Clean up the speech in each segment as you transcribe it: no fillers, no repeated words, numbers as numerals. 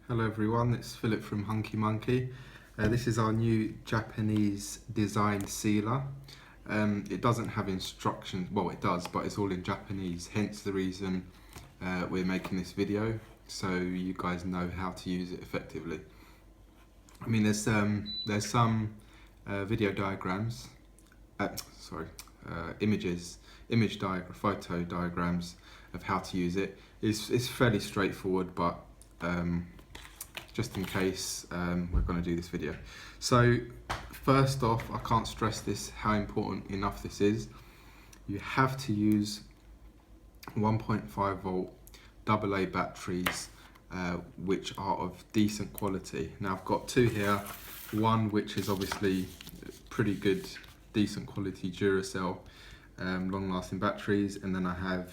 Hello everyone, it's Philip from Hunky Monkey. This is our new Japanese designed sealer. It doesn't have instructions, well it does, but it's all in Japanese, hence the reason we're making this video, so you guys know how to use it effectively. I mean there's some video diagrams, photo diagrams of how to use it. It's fairly straightforward, but just in case we're going to do this video. So first off, I can't stress this how important enough this is. You have to use 1.5 volt AA batteries which are of decent quality. Now I've got two here, one which is obviously pretty good, decent quality Duracell long lasting batteries, and then I have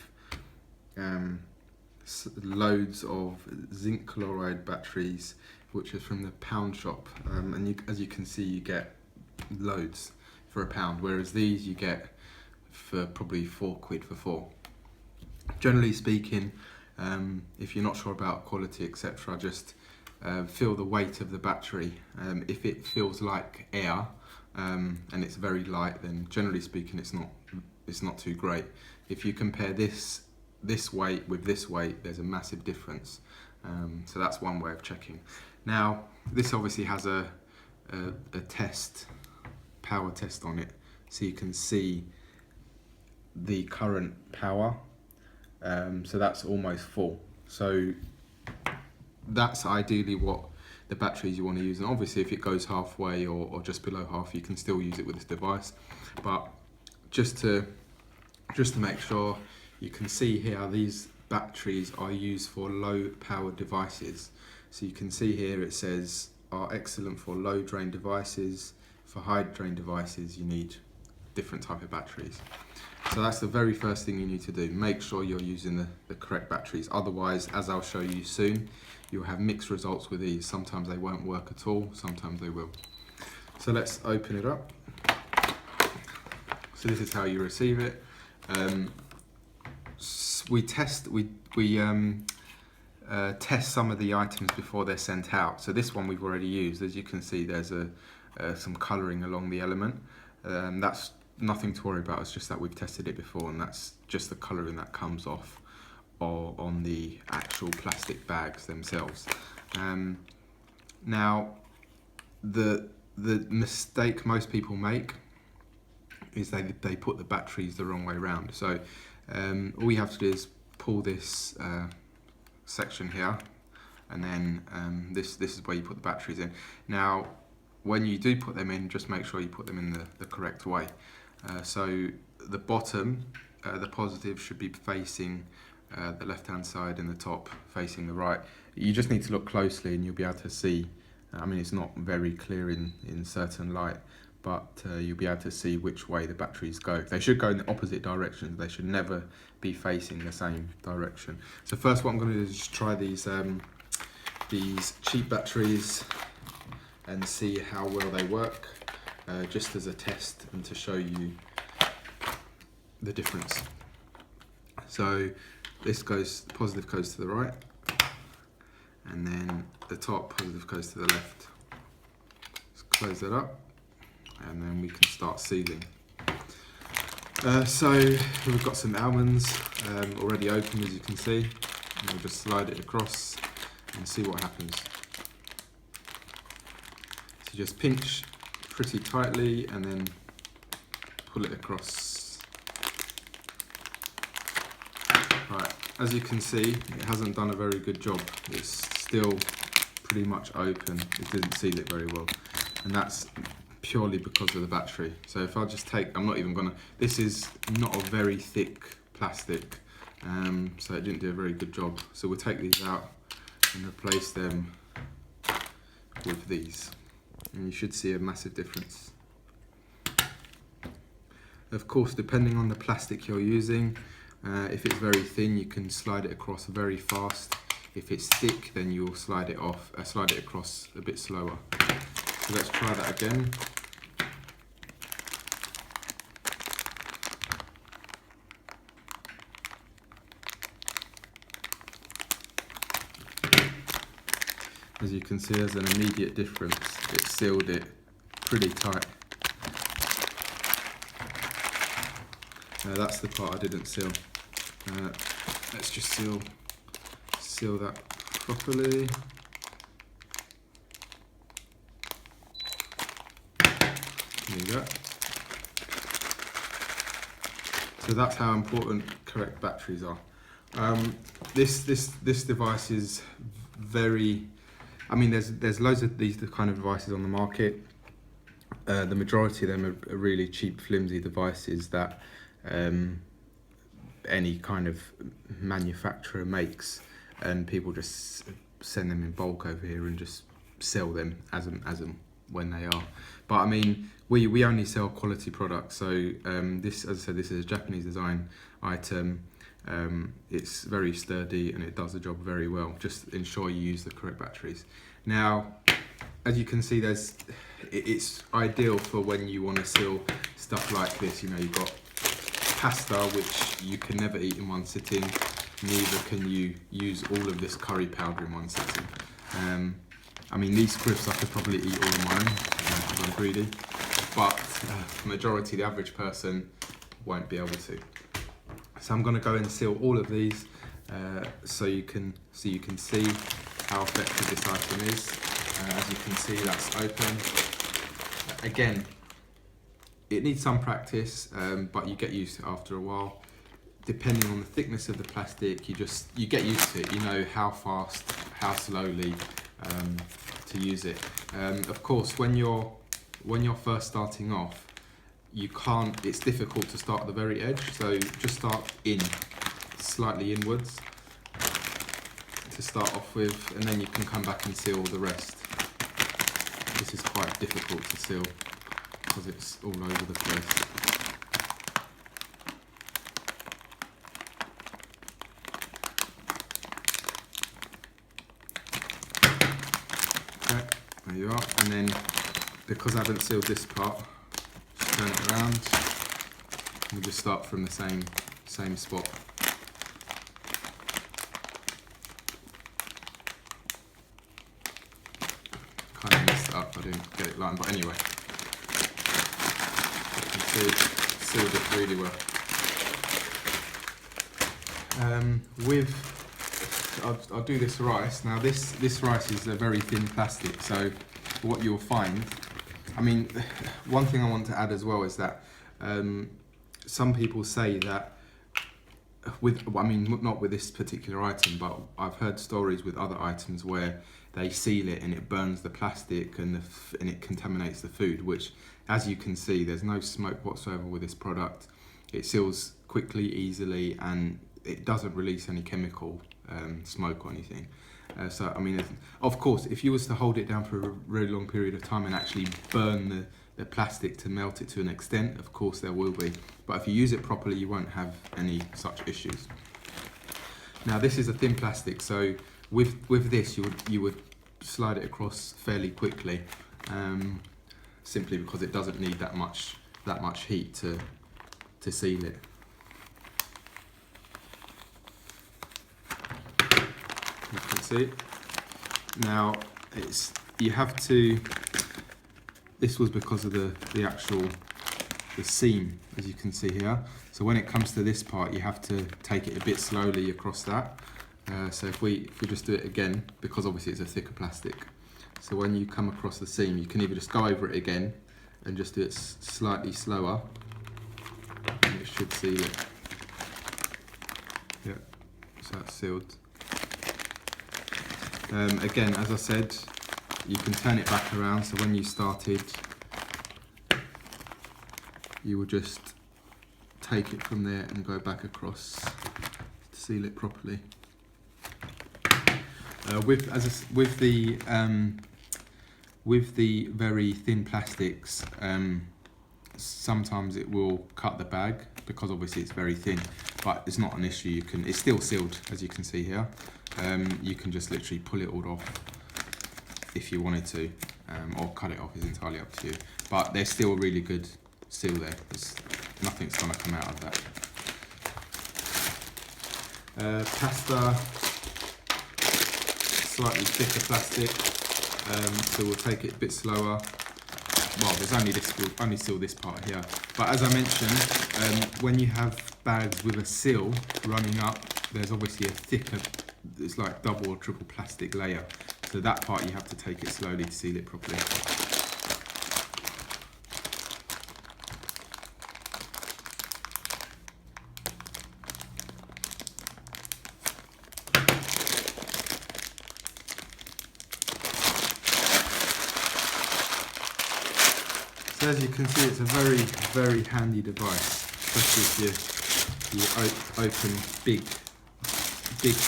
loads of zinc chloride batteries which is from the pound shop, and as you can see you get loads for £1, whereas these you get for probably £4 for 4. Generally speaking, if you're not sure about quality etc, just feel the weight of the battery. If it feels like air and it's very light, then generally speaking it's not too great. If you compare this weight with this weight, there's a massive difference. So that's one way of checking. Now this obviously has a power test on it, so you can see the current power. So that's almost full. So that's ideally what the batteries you want to use, and obviously if it goes halfway or just below half, you can still use it with this device. But just to make sure, you can see here these batteries are used for low power devices. So you can see here it says are excellent for low drain devices. For high drain devices you need different type of batteries. So that's the very first thing you need to do. Make sure you're using the correct batteries. Otherwise, as I'll show you soon, you'll have mixed results with these. Sometimes they won't work at all, sometimes they will. So let's open it up. So this is how you receive it. We test some of the items before they're sent out. So this one we've already used. As you can see, there's some colouring along the element. That's nothing to worry about. It's just that we've tested it before, and that's just the colouring that comes off or on the actual plastic bags themselves. Now, the mistake most people make is they put the batteries the wrong way around. So all you have to do is pull this section here, and then this is where you put the batteries in. Now when you do put them in, just make sure you put them in the correct way. So the bottom, the positive should be facing the left hand side, and the top facing the right. You just need to look closely and you'll be able to see. I mean, it's not very clear in certain light, but you'll be able to see which way the batteries go. They should go in the opposite directions. They should never be facing the same direction. So first what I'm going to do is just try these cheap batteries and see how well they work, just as a test and to show you the difference. So this positive goes to the right, and then the top positive goes to the left. Let's close that up, and then we can start sealing. So we've got some almonds already open, as you can see, and we'll just slide it across and see what happens. So just pinch pretty tightly and then pull it across. Right, as you can see, it hasn't done a very good job. It's still pretty much open. It didn't seal it very well, and that's purely because of the battery. So if I just take, this is not a very thick plastic, so it didn't do a very good job. So we'll take these out and replace them with these, and you should see a massive difference. Of course, depending on the plastic you're using, if it's very thin, you can slide it across very fast. If it's thick, then you'll slide it across a bit slower. So let's try that again. As you can see, there's an immediate difference. It sealed it pretty tight. That's the part I didn't seal. Let's just seal that properly. There you go. So that's how important correct batteries are. This device is very. I mean, there's loads of these kind of devices on the market. The majority of them are really cheap, flimsy devices that any kind of manufacturer makes, and people just send them in bulk over here and just sell them as and when they are. But I mean, we only sell quality products. So this, as I said, this is a Japanese design item. It's very sturdy and it does the job very well. Just ensure you use the correct batteries. Now, as you can see, it's ideal for when you want to seal stuff like this. You know, you've got pasta, which you can never eat in one sitting. Neither can you use all of this curry powder in one sitting. I mean, these crisps I could probably eat all on my own because I'm greedy, but the majority, the average person, won't be able to. So I'm going to go and seal all of these so you can see how effective this item is. As you can see, that's open. Again, it needs some practice, but you get used to it after a while. Depending on the thickness of the plastic, you get used to it. You know how fast, how slowly to use it. Of course, when you're first starting off, you can't. It's difficult to start at the very edge, so just start slightly inwards to start off with, and then you can come back and seal the rest. This is quite difficult to seal because it's all over the place. Okay, there you are. And then, because I haven't sealed this part, just turn it around. We'll just start from the same spot. Kind of messed it up, I didn't get it lined, but anyway. You can see it sealed it really well. I'll do this rice. Now this rice is a very thin plastic, so what you'll find, I mean, one thing I want to add as well is that some people say that not with this particular item, but I've heard stories with other items where they seal it and it burns the plastic and it contaminates the food, which, as you can see, there's no smoke whatsoever with this product. It seals quickly, easily, and it doesn't release any chemical smoke or anything. So, I mean, of course, if you was to hold it down for a really long period of time and actually burn the plastic to melt it to an extent, of course there will be. But if you use it properly, you won't have any such issues. Now, this is a thin plastic, so with this, you would slide it across fairly quickly, simply because it doesn't need that much heat to seal it. You can see. Now you have to. This was because of the actual seam, as you can see here. So when it comes to this part, you have to take it a bit slowly across that. So if we just do it again, because obviously it's a thicker plastic. So when you come across the seam, you can either just go over it again and just do it slightly slower, and it should seal it. Yeah, so that's sealed. Again, as I said, you can turn it back around, so when you started, you will just take it from there and go back across to seal it properly. With the very thin plastics, sometimes it will cut the bag because obviously it's very thin, but it's not an issue. It's still sealed, as you can see here. You can just literally pull it all off if you wanted to, or cut it off, is entirely up to you. But there's still a really good seal there. Nothing's going to come out of that. Pasta slightly thicker plastic, so we'll take it a bit slower. Well, there's only still this part here. But as I mentioned, when you have bags with a seal running up, there's obviously a thicker, it's like double or triple plastic layer. So that part you have to take it slowly to seal it properly. So as you can see, it's a very, very handy device, especially if you open big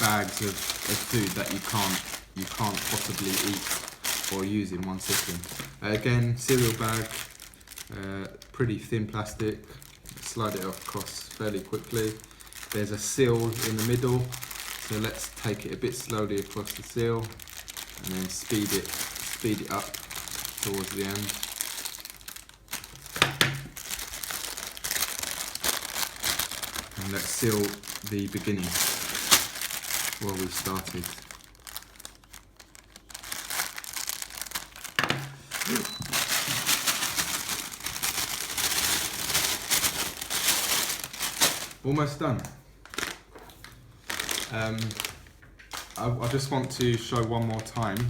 bags of food that you can't possibly eat or use in one sitting. Again, cereal bag, pretty thin plastic. Slide it across fairly quickly. There's a seal in the middle, so let's take it a bit slowly across the seal, and then speed it up towards the end. And let's seal the beginning where we started. Almost done. I just want to show one more time.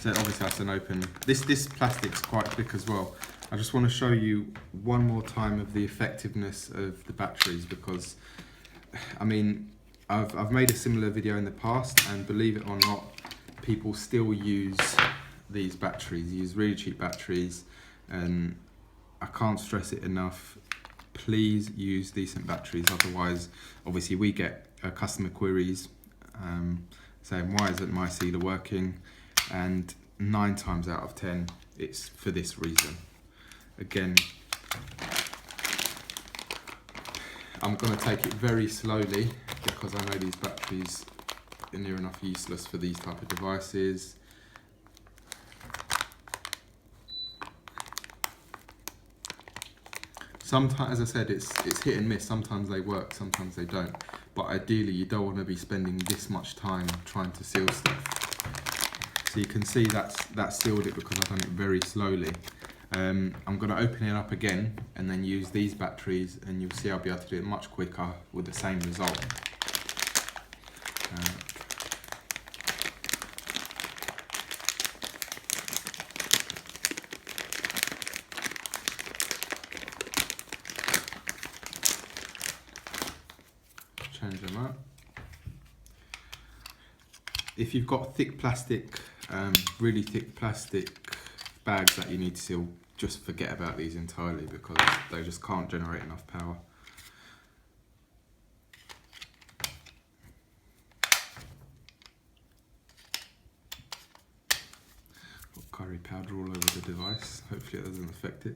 So obviously that's an open. This plastic's quite thick as well. I just want to show you one more time of the effectiveness of the batteries, because I mean I've made a similar video in the past, and believe it or not, people still use these batteries, use really cheap batteries, and I can't stress it enough. Please use decent batteries, otherwise obviously we get customer queries saying why isn't my sealer working, and 9 times out of 10 it's for this reason. Again, I'm going to take it very slowly because I know these batteries are near enough useless for these type of devices. Sometimes, as I said, it's hit and miss. Sometimes they work, sometimes they don't. But ideally, you don't want to be spending this much time trying to seal stuff. So you can see that sealed it because I've done it very slowly. I'm going to open it up again and then use these batteries, and you'll see I'll be able to do it much quicker with the same result. Change them up. If you've got thick plastic, really thick plastic bags that you need to seal, just forget about these entirely because they just can't generate enough power. Got curry powder all over the device, hopefully it doesn't affect it.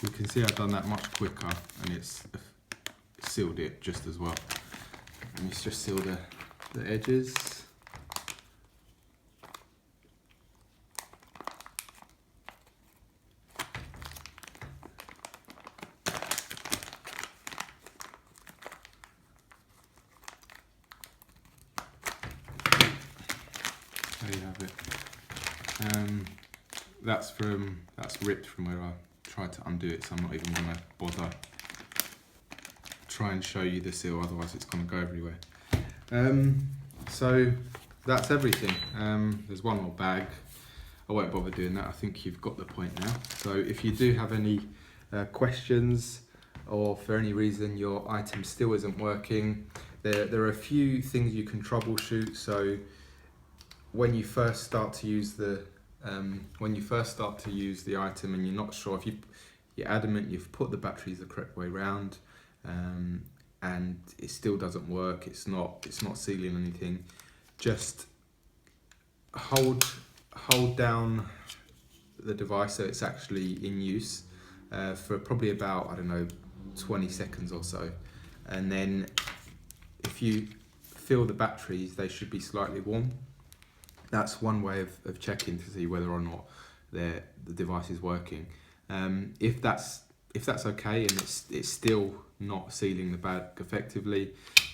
You can see I've done that much quicker, and it's sealed it just as well. And it's just seal the edges. There you have it. That's ripped from where I tried to undo it, so I'm not even going to bother try and show you the seal, otherwise it's going to go everywhere. So that's everything. There's one more bag. I won't bother doing that. I think you've got the point now. So if you do have any questions, or for any reason your item still isn't working, there are a few things you can troubleshoot. So when you first start to use the item and you're not sure, if you're adamant you've put the batteries the correct way round, and it still doesn't work, it's not sealing anything, just hold down the device so it's actually in use for probably about, I don't know, 20 seconds or so, and then if you fill the batteries, they should be slightly warm. That's one way of checking to see whether or not the device is working. If that's okay and it's still not sealing the bag effectively,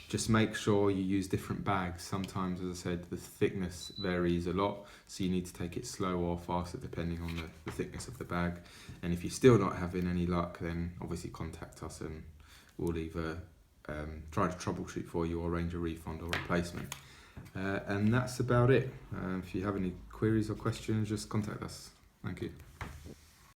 just make sure you use different bags. Sometimes, as I said, the thickness varies a lot, so you need to take it slow or faster depending on the thickness of the bag. And if you're still not having any luck, then obviously contact us and we'll either try to troubleshoot for you or arrange a refund or replacement. And that's about it. If you have any queries or questions, just contact us. Thank you.